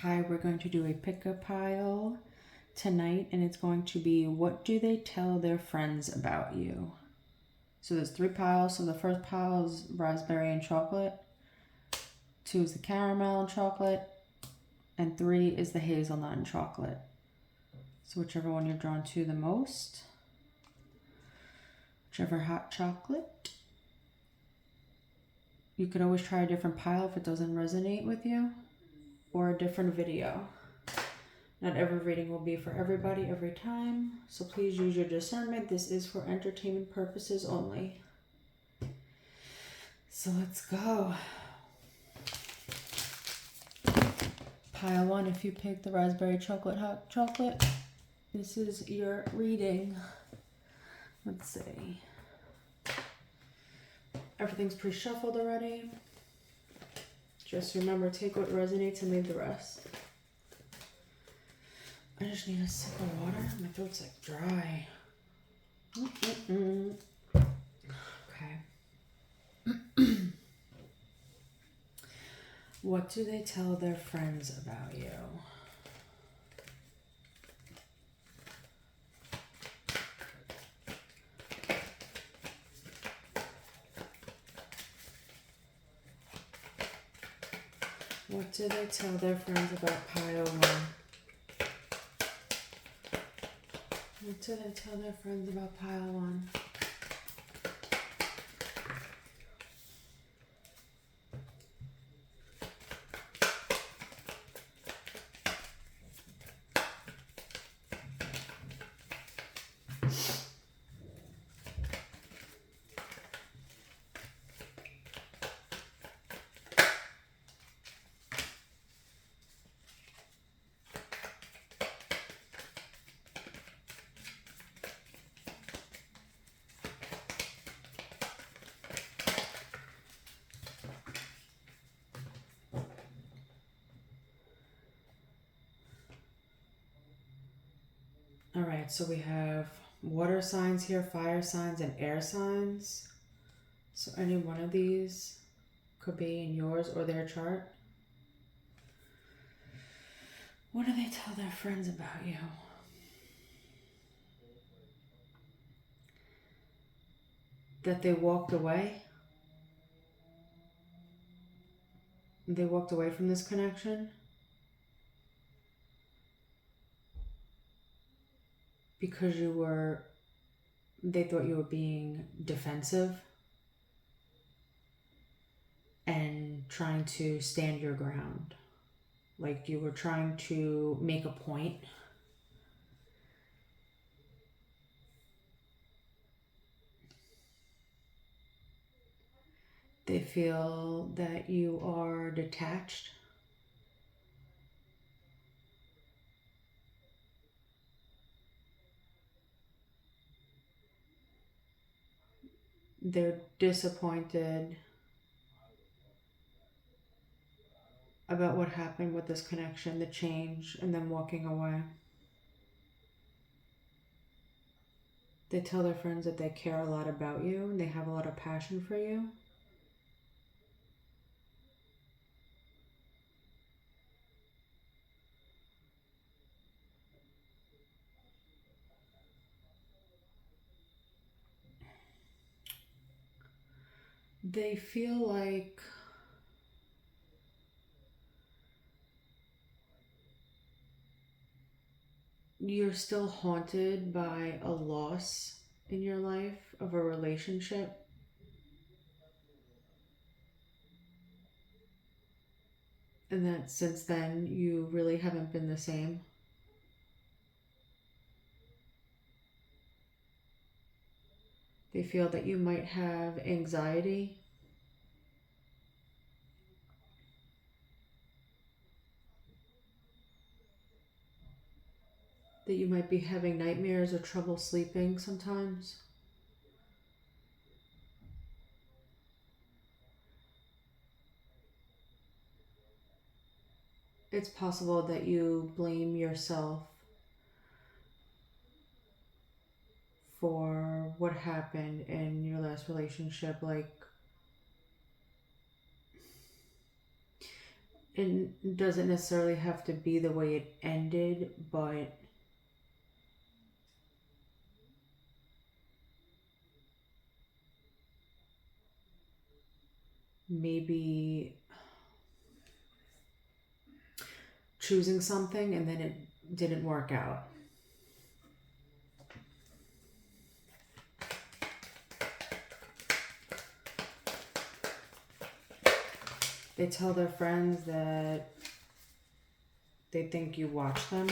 Hi, we're going to do a pick-a pile tonight, and it's going to be, what do they tell their friends about you? So there's 3 piles. So the first pile is raspberry and chocolate, 2 is the caramel and chocolate, and 3 is the hazelnut and chocolate. So whichever one you're drawn to the most, whichever hot chocolate. You could always try a different pile if it doesn't resonate with you, or a different video. Not every reading will be for everybody every time, so please use your discernment. This is for entertainment purposes only. So let's go. Pile 1, if you pick the raspberry chocolate hot chocolate, this is your reading. Let's see. Everything's pre-shuffled already. Just remember, take what resonates and leave the rest. I just need a sip of water. My throat's like dry. Okay. What do they tell their friends about you? What do they tell their friends about pile 1? What do they tell their friends about pile 1? All right, so we have water signs here, fire signs, and air signs. So any one of these could be in yours or their chart. What do they tell their friends about you? That they walked away? They walked away from this connection? Because they thought you were being defensive and trying to stand your ground. Like you were trying to make a point. They feel that you are detached. They're disappointed about what happened with this connection, the change, and them walking away. They tell their friends that they care a lot about you and they have a lot of passion for you. They feel like you're still haunted by a loss in your life of a relationship. And that since then, you really haven't been the same. They feel that you might have anxiety. That you might be having nightmares or trouble sleeping sometimes. It's possible that you blame yourself for what happened in your last relationship. Like, it doesn't necessarily have to be the way it ended, but maybe choosing something and then it didn't work out. They tell their friends that they think you watch them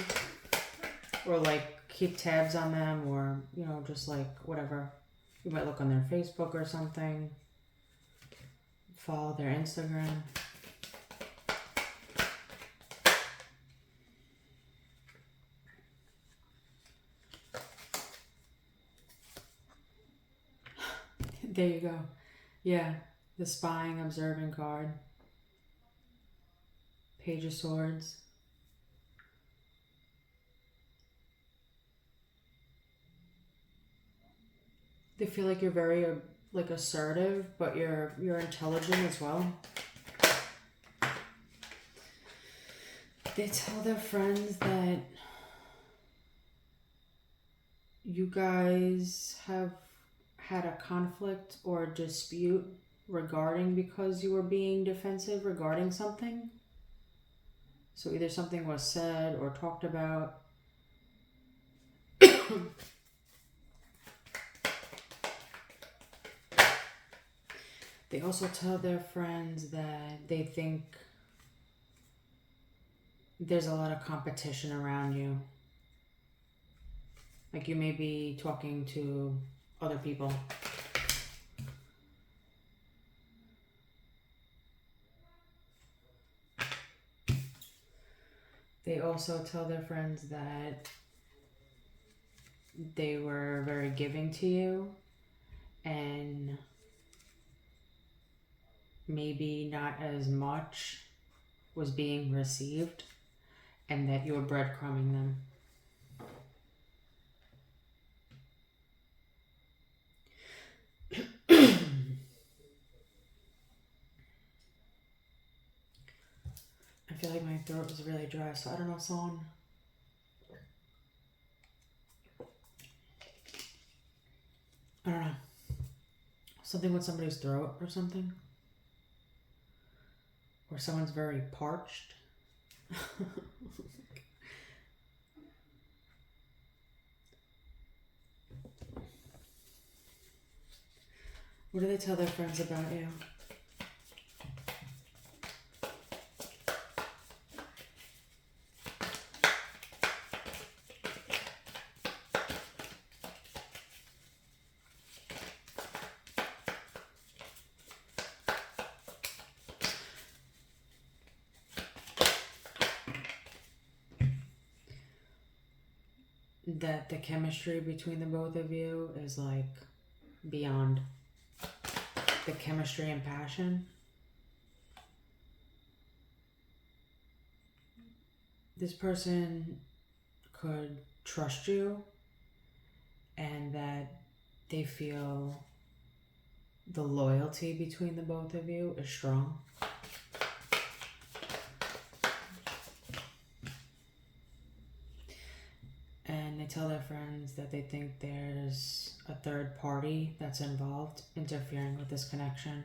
or like keep tabs on them, or just like whatever. You might look on their Facebook or something, follow their Instagram. There you go. Yeah, the spying, observing card. Page of Swords. They feel like you're very like assertive, but you're intelligent as well. They tell their friends that you guys have had a conflict or a dispute regarding because you were being defensive regarding something. So either something was said or talked about. They also tell their friends that they think there's a lot of competition around you. Like you may be talking to other people. They also tell their friends that they were very giving to you and maybe not as much was being received, and that you were breadcrumbing them. I feel like my throat is really dry, so I don't know, someone. I don't know. Something with somebody's throat or something. Or someone's very parched. What do they tell their friends about you? That the chemistry between the both of you is like beyond the chemistry and passion. This person could trust you, and that they feel the loyalty between the both of you is strong. And they tell their friends that they think there's a third party that's involved, interfering with this connection.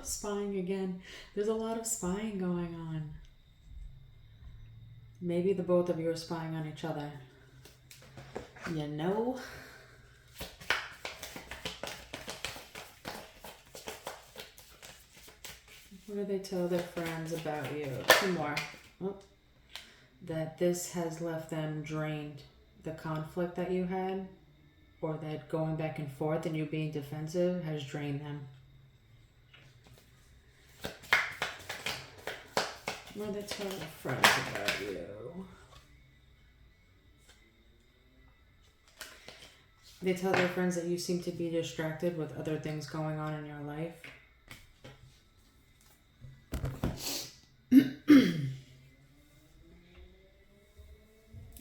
Spying again. There's a lot of spying going on. Maybe the both of you are spying on each other. You know? What do they tell their friends about you? Two more. Oh. That this has left them drained. The conflict that you had, or that going back and forth and you being defensive, has drained them. What do they tell their friends about you? They tell their friends that you seem to be distracted with other things going on in your life.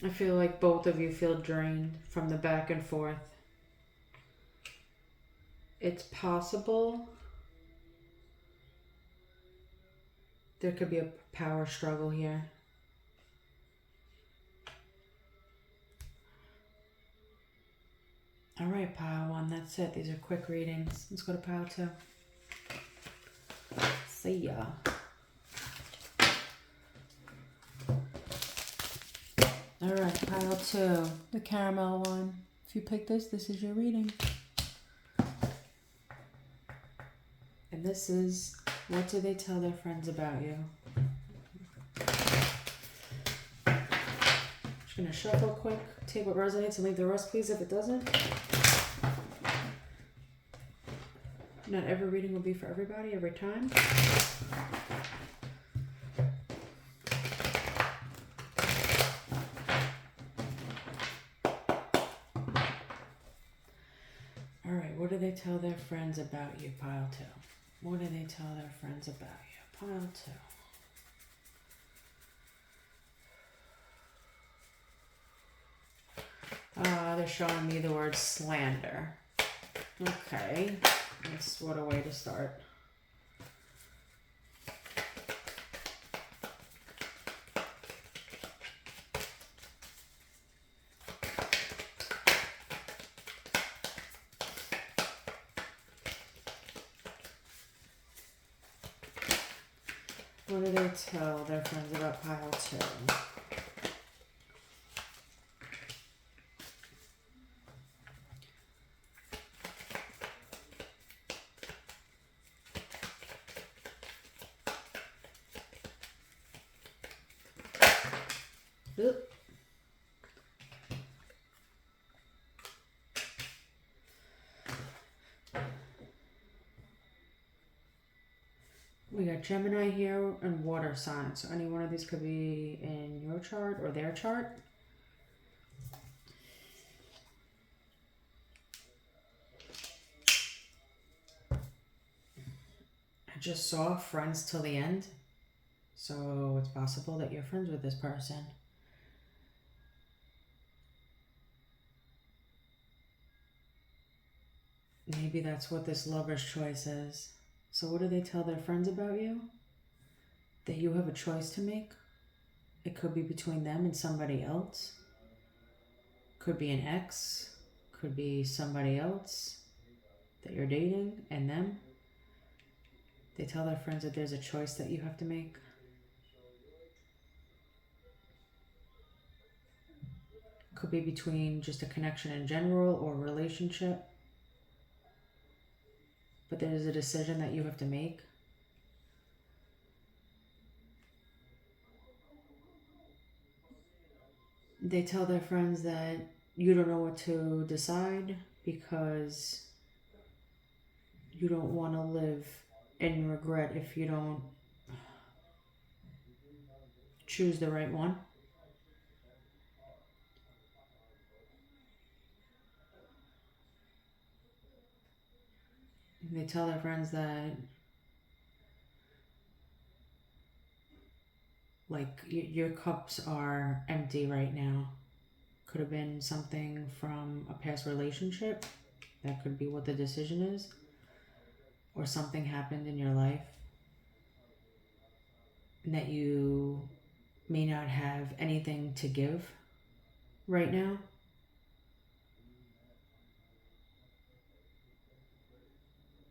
I feel like both of you feel drained from the back and forth. It's possible there could be a power struggle here. All right, pile 1, that's it. These are quick readings. Let's go to pile 2. See ya. All right, pile 2, the caramel one. If you pick this, this is your reading. And this is, what do they tell their friends about you? Just gonna shuffle quick, take what resonates and leave the rest, please, if it doesn't. Not every reading will be for everybody every time. All right, what do they tell their friends about you, pile 2? What do they tell their friends about you, pile 2? They're showing me the word slander. Okay, that's what a way to start. What do they tell their friends about pile 2? Oop. We got Gemini here and water signs. So any one of these could be in your chart or their chart. I just saw friends till the end. So it's possible that you're friends with this person. Maybe that's what this lover's choice is. So what do they tell their friends about you? That you have a choice to make. It could be between them and somebody else. Could be an ex. Could be somebody else that you're dating and them. They tell their friends that there's a choice that you have to make. Could be between just a connection in general or a relationship. But there's a decision that you have to make. They tell their friends that you don't know what to decide because you don't want to live in regret if you don't choose the right one. They tell their friends that like your cups are empty right now. Could have been something from a past relationship. That could be what the decision is. Or something happened in your life that you may not have anything to give right now.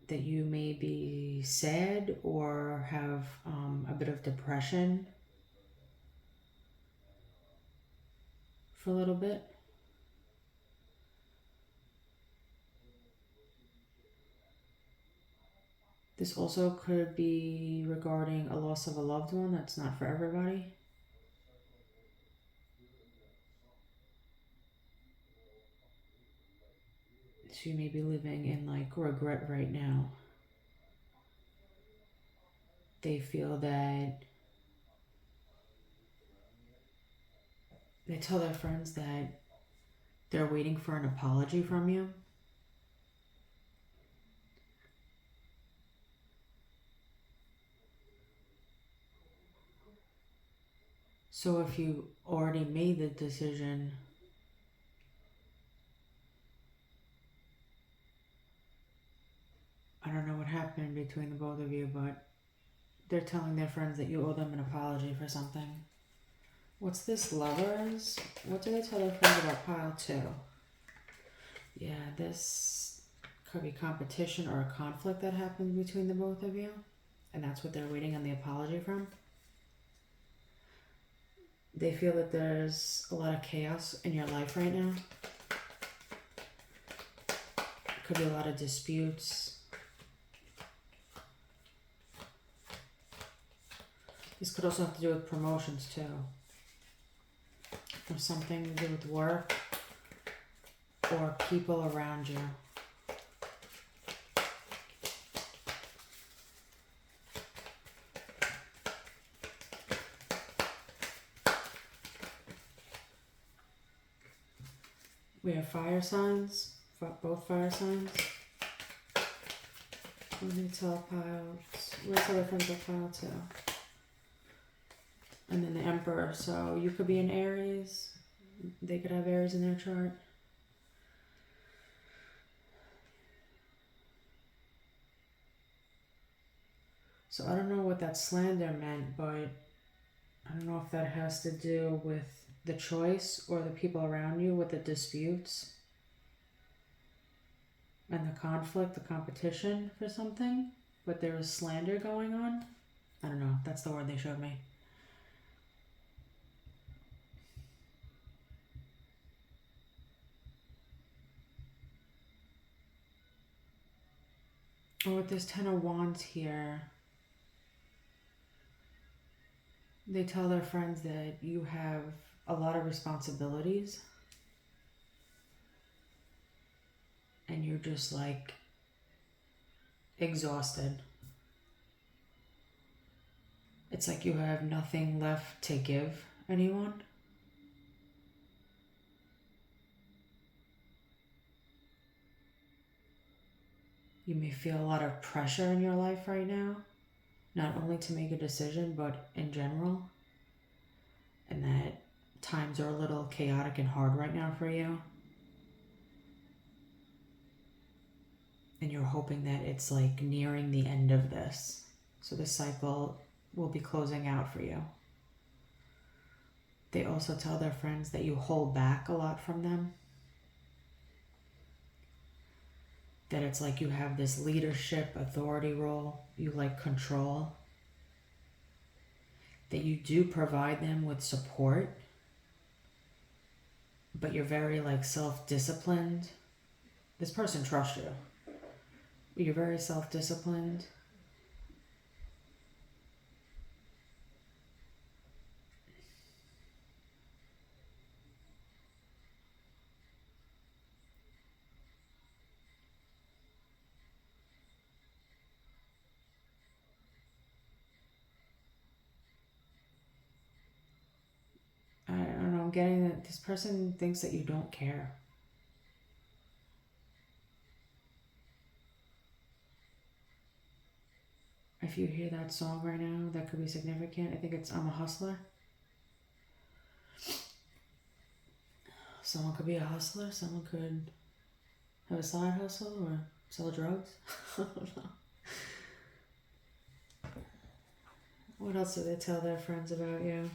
That you may be sad or have a bit of depression for a little bit. This also could be regarding a loss of a loved one. That's not for everybody. So you may be living in like regret right now. They feel that they tell their friends that they're waiting for an apology from you. So if you already made the decision, I don't know what happened between the both of you, but they're telling their friends that you owe them an apology for something. What's this, lovers? What do they tell their friends about pile 2? Yeah, this could be competition or a conflict that happens between the both of you. And that's what they're waiting on the apology from. They feel that there's a lot of chaos in your life right now. Could be a lot of disputes. This could also have to do with promotions too. Or something to do with work or people around you. We have fire signs, both fire signs. What do they tell piles? What do they tell their friends about pile 2? And then the Emperor. So you could be an Aries. They could have Aries in their chart. So I don't know what that slander meant, but I don't know if that has to do with the choice or the people around you with the disputes and the conflict, the competition for something, but there is slander going on. I don't know. That's the word they showed me. Oh, with this 10 of Wands here, they tell their friends that you have a lot of responsibilities and you're just like exhausted. It's like you have nothing left to give anyone. You may feel a lot of pressure in your life right now, not only to make a decision, but in general. And that times are a little chaotic and hard right now for you. And you're hoping that it's like nearing the end of this. So this cycle will be closing out for you. They also tell their friends that you hold back a lot from them. That it's like you have this leadership, authority role, you like control. That you do provide them with support, but you're very like self-disciplined. This person trusts you, but you're very self-disciplined. I don't know, I'm getting that this person thinks that you don't care. If you hear that song right now, that could be significant. I think it's I'm a Hustler. Someone could be a hustler. Someone could have a side hustle or sell drugs. I don't know. What else do they tell their friends about you?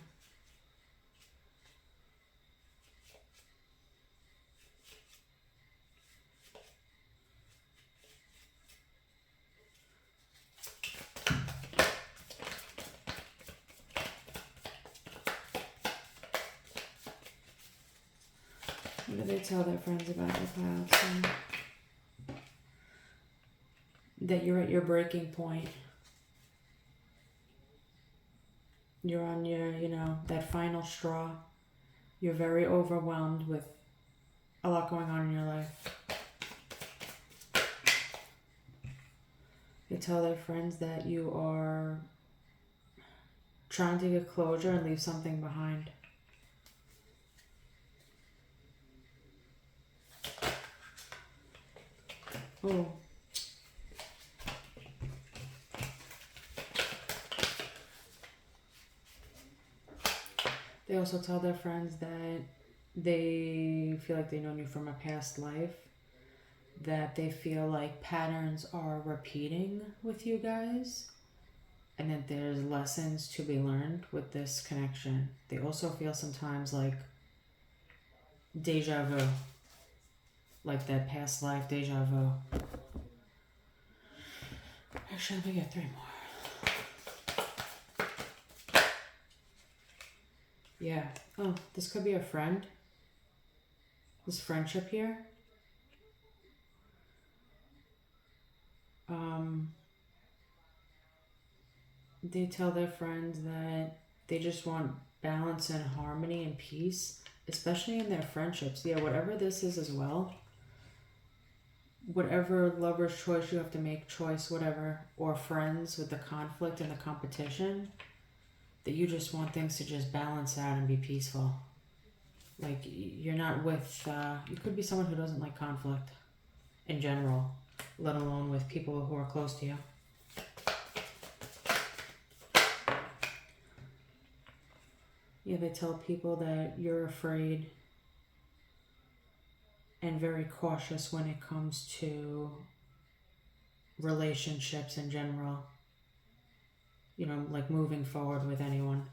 What do they tell their friends about your past? That you're at your breaking point. You're on your, that final straw. You're very overwhelmed with a lot going on in your life. They tell their friends that you are trying to get closure and leave something behind. Oh. They also tell their friends that they feel like they've known you from a past life, that they feel like patterns are repeating with you guys, and that there's lessons to be learned with this connection. They also feel sometimes like deja vu, like that past life deja vu. Actually, let me get 3 more. Yeah. Oh, this could be a friend. This friendship here. They tell their friends that they just want balance and harmony and peace, especially in their friendships. Yeah, whatever this is as well. Whatever lover's choice you have to make, choice, whatever, or friends with the conflict and the competition, that you just want things to just balance out and be peaceful. Like, you're not with, you could be someone who doesn't like conflict in general, let alone with people who are close to you. Yeah, they tell people that you're afraid and very cautious when it comes to relationships in general. You know, like moving forward with anyone.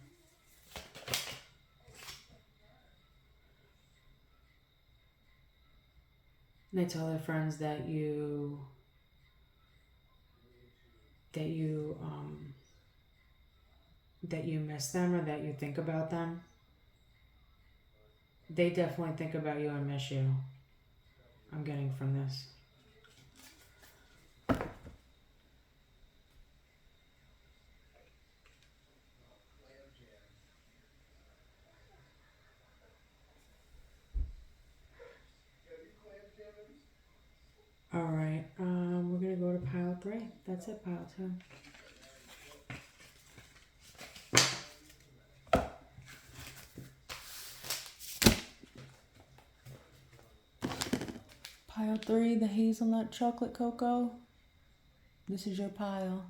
And they tell their friends that you miss them or that you think about them. They definitely think about you and miss you. I'm getting from this. All right, we're gonna go to pile 3. That's it, pile 2. Pile 3, the hazelnut chocolate cocoa. This is your pile.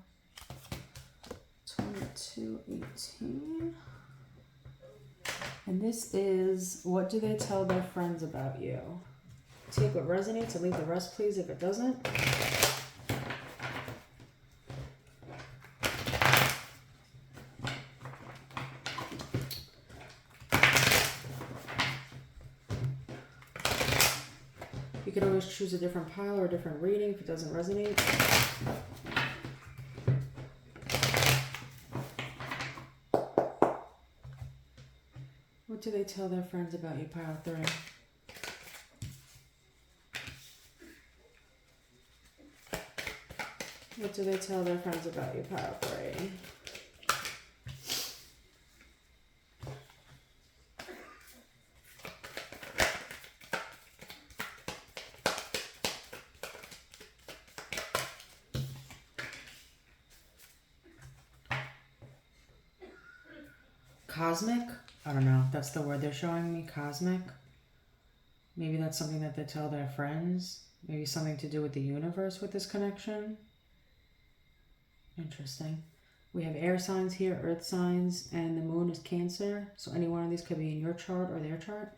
2218. And this is, what do they tell their friends about you? Take what resonates and leave the rest, please, if it doesn't. You could always choose a different pile or a different reading if it doesn't resonate. What do they tell their friends about you, pile 3? What do they tell their friends about you, pile 3? Cosmic? I don't know. That's the word they're showing me. Cosmic. Maybe that's something that they tell their friends. Maybe something to do with the universe with this connection. Interesting. We have air signs here, earth signs, and the moon is Cancer. So any one of these could be in your chart or their chart.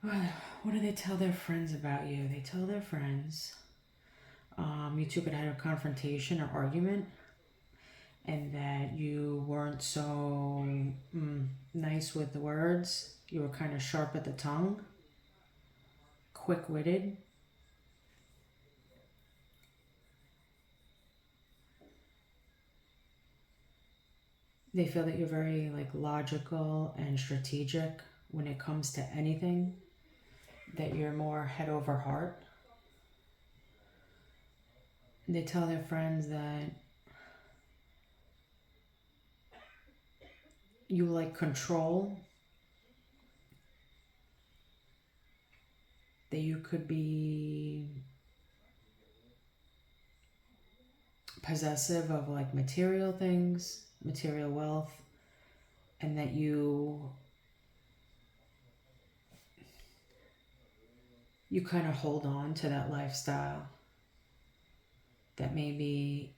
What do they tell their friends about you? They tell their friends you two could have a confrontation or argument, and that you weren't so nice with the words. You were kind of sharp at the tongue, quick-witted. They feel that you're very logical and strategic when it comes to anything, that you're more head over heart. They tell their friends that you like control, that you could be possessive of material things, material wealth, and that you kind of hold on to that lifestyle, that maybe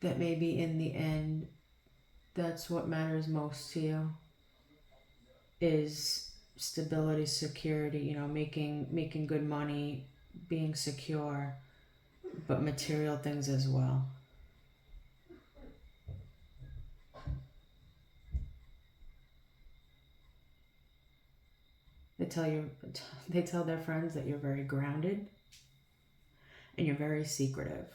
that maybe in the end, that's what matters most to you, is stability, security, you know, making good money, being secure, but material things as well. They tell their friends that you're very grounded and you're very secretive.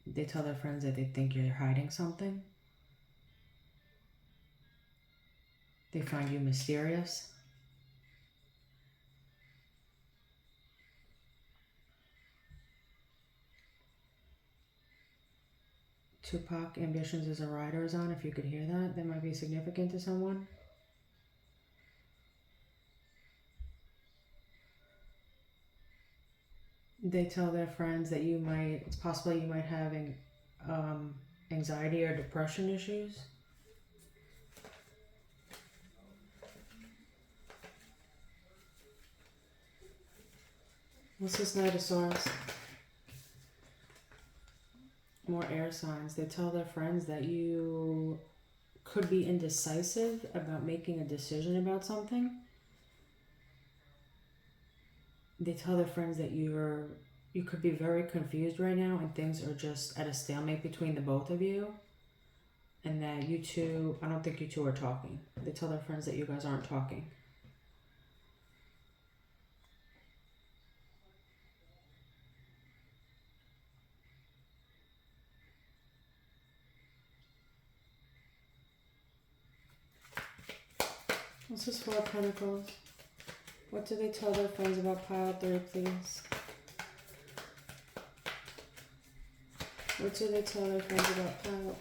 They tell their friends that they think you're hiding something. They find you mysterious. Tupac, Ambitions as a Rider is on. If you could hear that, that might be significant to someone. They tell their friends that it's possible you might have anxiety or depression issues. What's this Knight of Swords? More air signs. They tell their friends that you could be indecisive about making a decision about something. They tell their friends that you could be very confused right now and things are just at a stalemate between the both of you. And that you two, I don't think you two are talking. They tell their friends that you guys aren't talking. What's this Four of Pentacles? What do they tell their friends about pile 3, please? What do they tell their friends about pile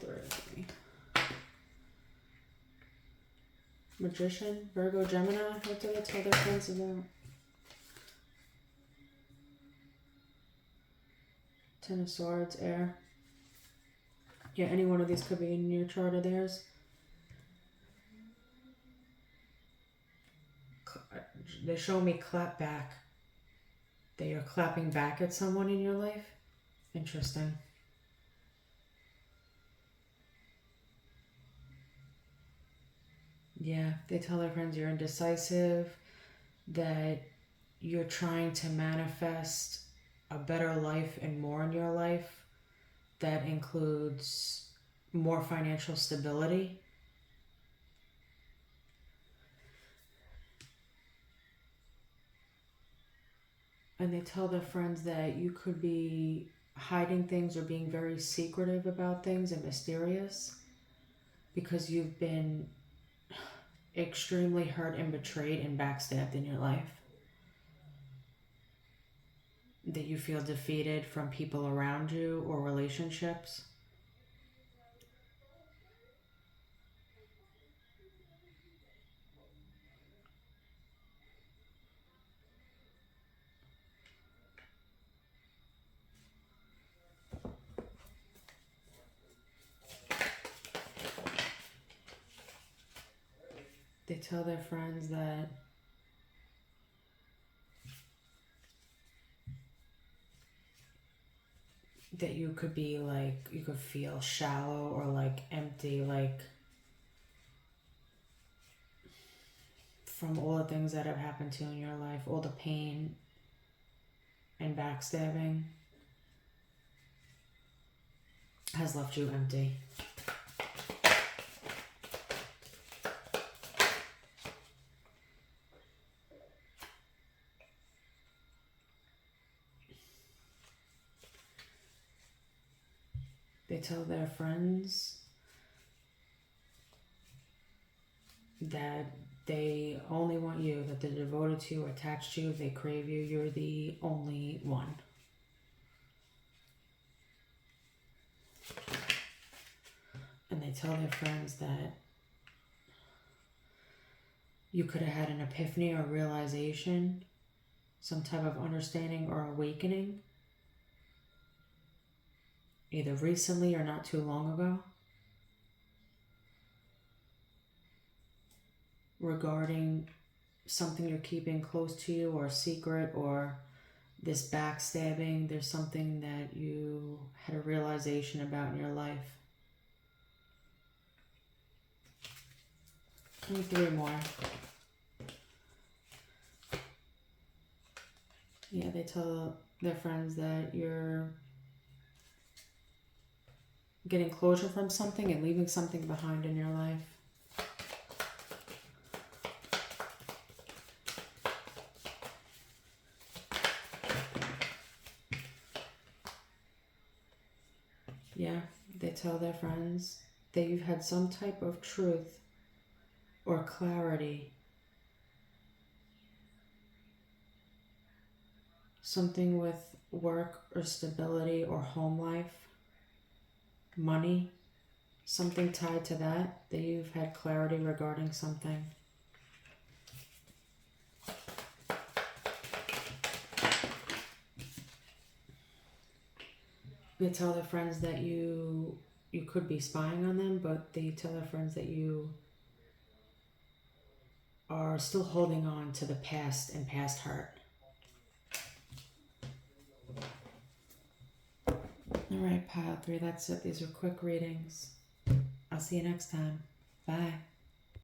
3? Magician, Virgo, Gemini. What do they tell their friends about? Ten of Swords, Air. Yeah, any one of these could be in your chart of theirs. They show me clap back. That you're clapping back at someone in your life. Interesting. Yeah, they tell their friends you're indecisive, that you're trying to manifest a better life and more in your life. That includes more financial stability. And they tell their friends that you could be hiding things or being very secretive about things and mysterious because you've been extremely hurt and betrayed and backstabbed in your life. That you feel defeated from people around you or relationships. They tell their friends that you could be like, you could feel shallow or like empty, like from all the things that have happened to you in your life, all the pain and backstabbing has left you empty. They tell their friends that they only want you, that they're devoted to you, attached to you, they crave you, you're the only one. And they tell their friends that you could have had an epiphany or realization, some type of understanding or awakening, either recently or not too long ago, regarding something you're keeping close to you or a secret or this backstabbing. There's something that you had a realization about in your life. Give me 3 more. Yeah, they tell their friends that you're getting closure from something and leaving something behind in your life. Yeah, they tell their friends that you've had some type of truth or clarity, something with work or stability or home life, money, something tied to that you've had clarity regarding something. They tell their friends that you could be spying on them, but they tell their friends that you are still holding on to the past and past hurt. All right, pile 3, that's it. These are quick readings. I'll see you next time. Bye.